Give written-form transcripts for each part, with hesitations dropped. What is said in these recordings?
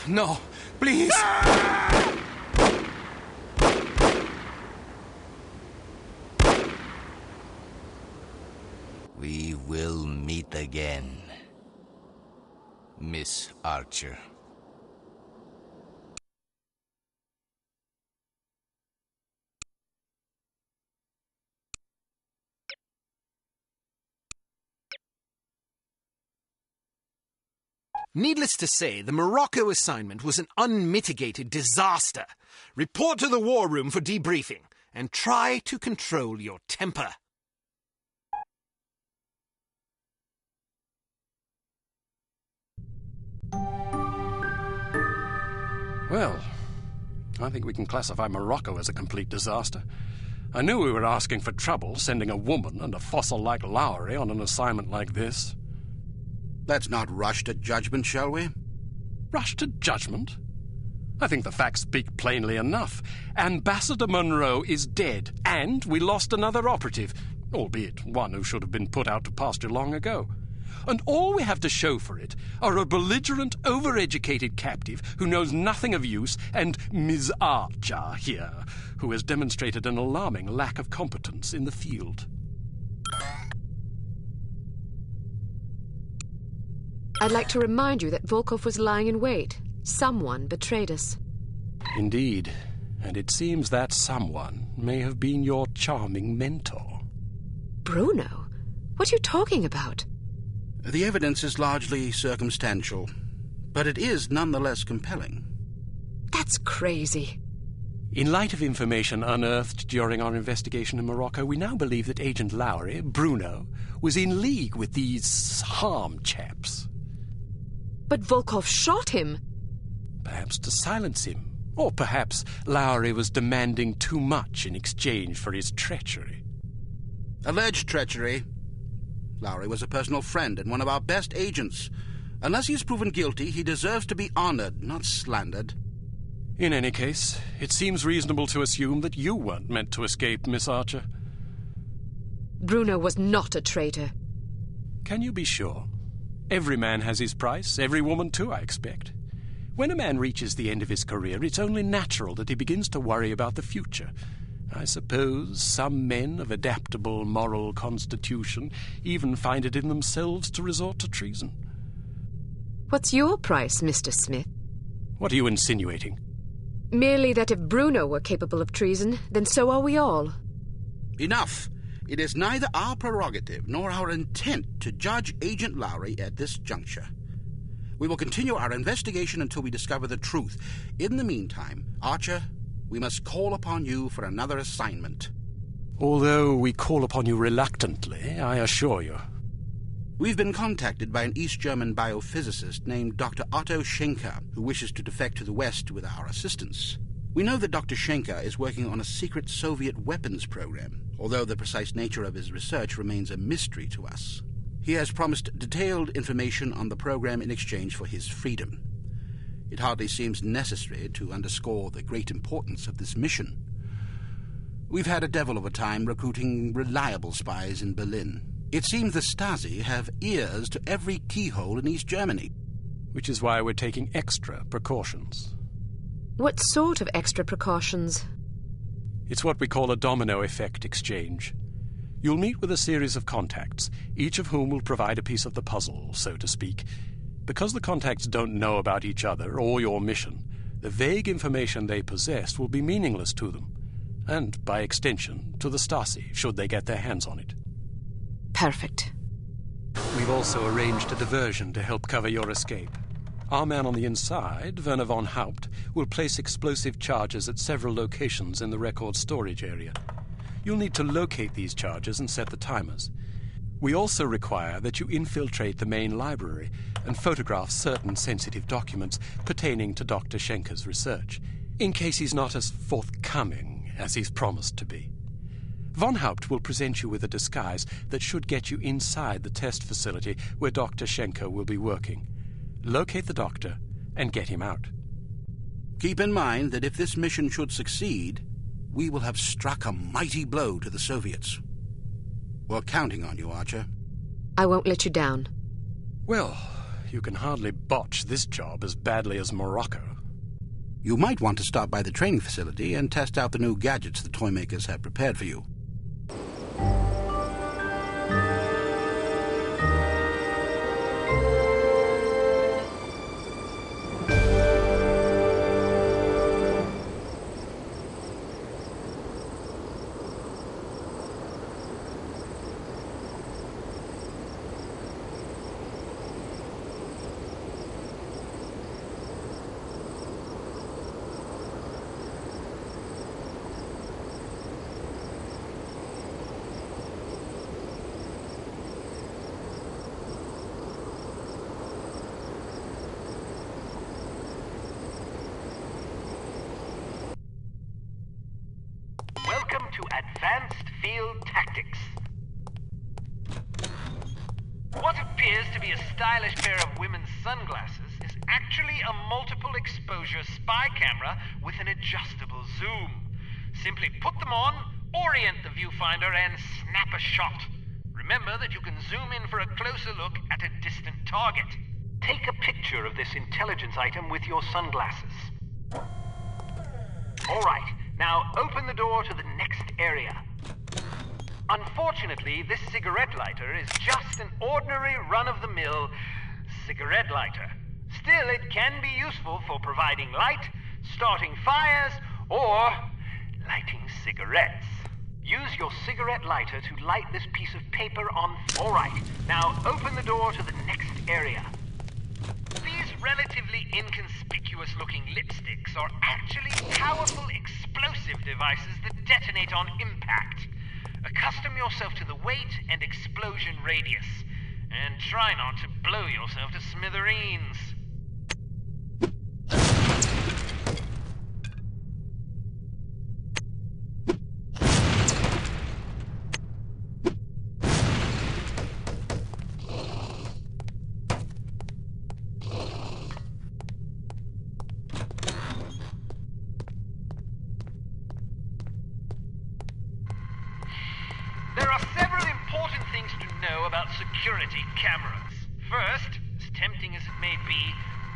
No, please! We will meet again, Miss Archer. Needless to say, the Morocco assignment was an unmitigated disaster. Report to the war room for debriefing, and try to control your temper. Well, I think we can classify Morocco as a complete disaster. I knew we were asking for trouble, sending a woman and a fossil like Lowry on an assignment like this. Let's not rush to judgment, shall we? Rush to judgment? I think the facts speak plainly enough. Ambassador Monroe is dead, and we lost another operative, albeit one who should have been put out to pasture long ago. And all we have to show for it are a belligerent, overeducated captive who knows nothing of use, and Ms. Archer here, who has demonstrated an alarming lack of competence in the field. I'd like to remind you that Volkov was lying in wait. Someone betrayed us. Indeed, and it seems that someone may have been your charming mentor. Bruno? What are you talking about? The evidence is largely circumstantial, but it is nonetheless compelling. That's crazy. In light of information unearthed during our investigation in Morocco, we now believe that Agent Lowry, Bruno, was in league with these H.A.R.M chaps. But Volkov shot him. Perhaps to silence him. Or perhaps Lowry was demanding too much in exchange for his treachery. Alleged treachery. Lowry was a personal friend and one of our best agents. Unless he is proven guilty, he deserves to be honored, not slandered. In any case, it seems reasonable to assume that you weren't meant to escape, Miss Archer. Bruno was not a traitor. Can you be sure? Every man has his price, every woman too, I expect. When a man reaches the end of his career, it's only natural that he begins to worry about the future. I suppose some men of adaptable moral constitution even find it in themselves to resort to treason. What's your price, Mr. Smith? What are you insinuating? Merely that if Bruno were capable of treason, then so are we all. Enough! It is neither our prerogative nor our intent to judge Agent Lowry at this juncture. We will continue our investigation until we discover the truth. In the meantime, Archer, we must call upon you for another assignment. Although we call upon you reluctantly, I assure you. We've been contacted by an East German biophysicist named Dr. Otto Schenker, who wishes to defect to the West with our assistance. We know that Dr. Schenker is working on a secret Soviet weapons program, although the precise nature of his research remains a mystery to us. He has promised detailed information on the program in exchange for his freedom. It hardly seems necessary to underscore the great importance of this mission. We've had a devil of a time recruiting reliable spies in Berlin. It seems the Stasi have ears to every keyhole in East Germany. Which is why we're taking extra precautions. What sort of extra precautions? It's what we call a domino effect exchange. You'll meet with a series of contacts, each of whom will provide a piece of the puzzle, so to speak. Because the contacts don't know about each other or your mission, the vague information they possess will be meaningless to them, and, by extension, to the Stasi, should they get their hands on it. Perfect. We've also arranged a diversion to help cover your escape. Our man on the inside, Werner von Haupt, will place explosive charges at several locations in the record storage area. You'll need to locate these charges and set the timers. We also require that you infiltrate the main library and photograph certain sensitive documents pertaining to Dr. Schenker's research, in case he's not as forthcoming as he's promised to be. Von Haupt will present you with a disguise that should get you inside the test facility where Dr. Schenker will be working. Locate the doctor and get him out. Keep in mind that if this mission should succeed, we will have struck a mighty blow to the Soviets. We're counting on you, Archer. I won't let you down. Well, you can hardly botch this job as badly as Morocco. You might want to stop by the training facility and test out the new gadgets the toy makers have prepared for you. Welcome to Advanced Field Tactics. What appears to be a stylish pair of women's sunglasses is actually a multiple exposure spy camera with an adjustable zoom. Simply put them on, orient the viewfinder, and snap a shot. Remember that you can zoom in for a closer look at a distant target. Take a picture of this intelligence item with your sunglasses. All right. Now, open the door to the next area. Unfortunately, this cigarette lighter is just an ordinary run-of-the-mill cigarette lighter. Still, it can be useful for providing light, starting fires, or lighting cigarettes. Use your cigarette lighter to light this piece of paper on... All right, now open the door to the next area. These relatively inconspicuous-looking lipsticks are actually powerful explosive devices that detonate on impact. Accustom yourself to the weight and explosion radius, and try not to blow yourself to smithereens. There are several important things to know about security cameras. First, as tempting as it may be,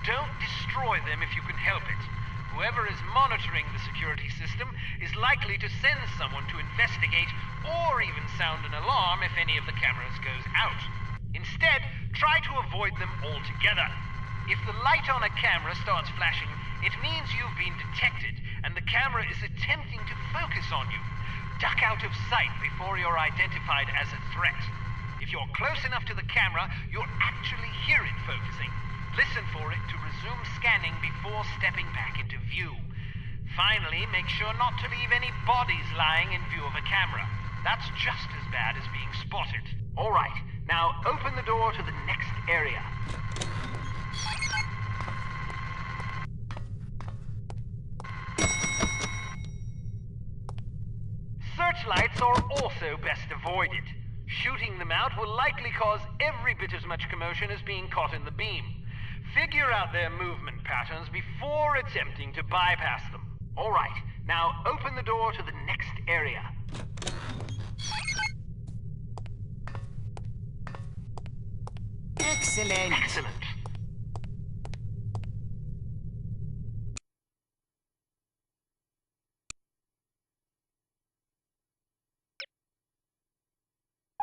don't destroy them if you can help it. Whoever is monitoring the security system is likely to send someone to investigate or even sound an alarm if any of the cameras goes out. Instead, try to avoid them altogether. If the light on a camera starts flashing, it means you've been detected and the camera is attempting to focus on you. Duck out of sight before you're identified as a threat. If you're close enough to the camera, you'll actually hear it focusing. Listen for it to resume scanning before stepping back into view. Finally, make sure not to leave any bodies lying in view of a camera. That's just as bad as being spotted. All right, now open the door to the next area. Searchlights are also best avoided. Shooting them out will likely cause every bit as much commotion as being caught in the beam. Figure out their movement patterns before attempting to bypass them. All right, now open the door to the next area. Excellent. Excellent.